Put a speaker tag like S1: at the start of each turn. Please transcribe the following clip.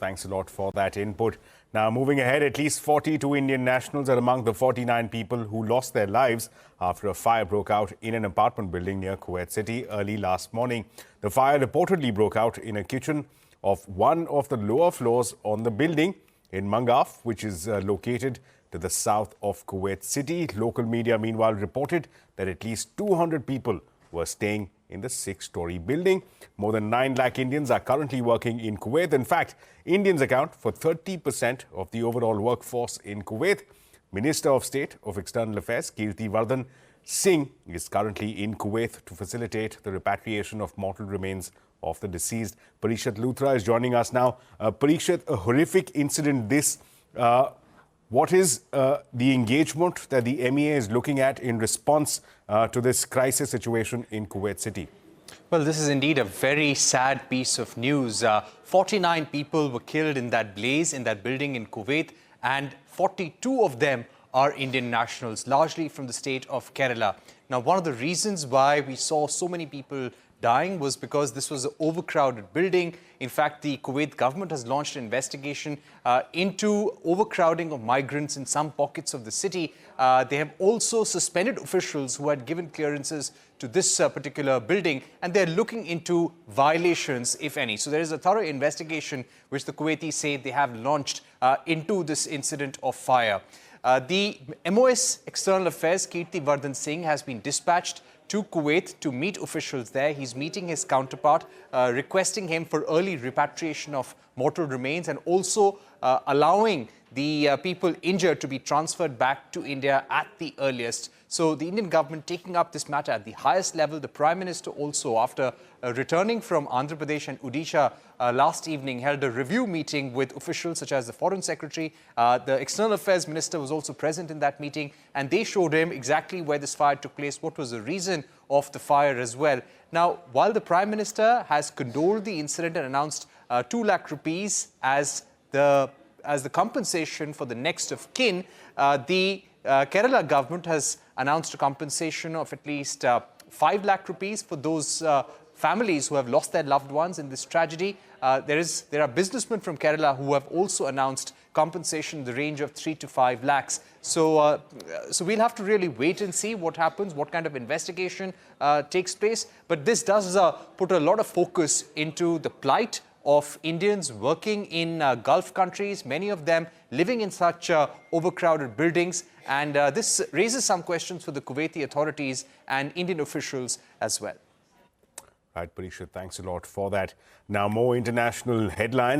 S1: thanks a lot for that input. Now, moving ahead, at least 42 Indian nationals are among the 49 people who lost their lives after a fire broke out in an apartment building near Kuwait City early last morning. The fire reportedly broke out in a kitchen of one of the lower floors on the building in Mangaf, which is located to the south of Kuwait City. Local media, meanwhile, reported that at least 200 people were staying in the six-storey building. More than 9 lakh Indians are currently working in Kuwait. In fact, Indians account for 30% of the overall workforce in Kuwait. Minister of State of External Affairs, Kirti Vardhan Singh, is currently in Kuwait to facilitate the repatriation of mortal remains of the deceased. Parishat Luthra is joining us now. Parishat, a horrific incident this. What is the engagement that the MEA is looking at in response to this crisis situation in Kuwait City?
S2: Well, this is indeed a very sad piece of news. 49 people were killed in that blaze in that building in Kuwait, and 42 of them are Indian nationals, largely from the state of Kerala. Now, one of the reasons why we saw so many people dying was because this was an overcrowded building. In fact, the Kuwait government has launched an investigation into overcrowding of migrants in some pockets of the city. They have also suspended officials who had given clearances to this particular building, and they're looking into violations, if any. So there is a thorough investigation which the Kuwaitis say they have launched into this incident of fire. The MoS External Affairs, Kirti Vardhan Singh, has been dispatched to Kuwait to meet officials there. He's meeting his counterpart, requesting him for early repatriation of mortal remains and also allowing the people injured to be transferred back to India at the earliest. So the Indian government taking up this matter at the highest level. The Prime Minister also, after returning from Andhra Pradesh and Odisha last evening, held a review meeting with officials such as the Foreign Secretary. The External Affairs Minister was also present in that meeting, and they showed him exactly where this fire took place, what was the reason of the fire as well. Now, while the Prime Minister has condoled the incident and announced 2 lakh rupees as the compensation for the next of kin, the Kerala government has announced a compensation of at least 5 lakh rupees for those families who have lost their loved ones in this tragedy. There are businessmen from Kerala who have also announced compensation in the range of 3 to 5 lakhs. So we'll have to really wait and see what happens, what kind of investigation takes place. But this does put a lot of focus into the plight of Indians working in Gulf countries, many of them living in such overcrowded buildings. And this raises some questions for the Kuwaiti authorities and Indian officials as well.
S1: Right, Parishat, thanks a lot for that. Now, more international headlines.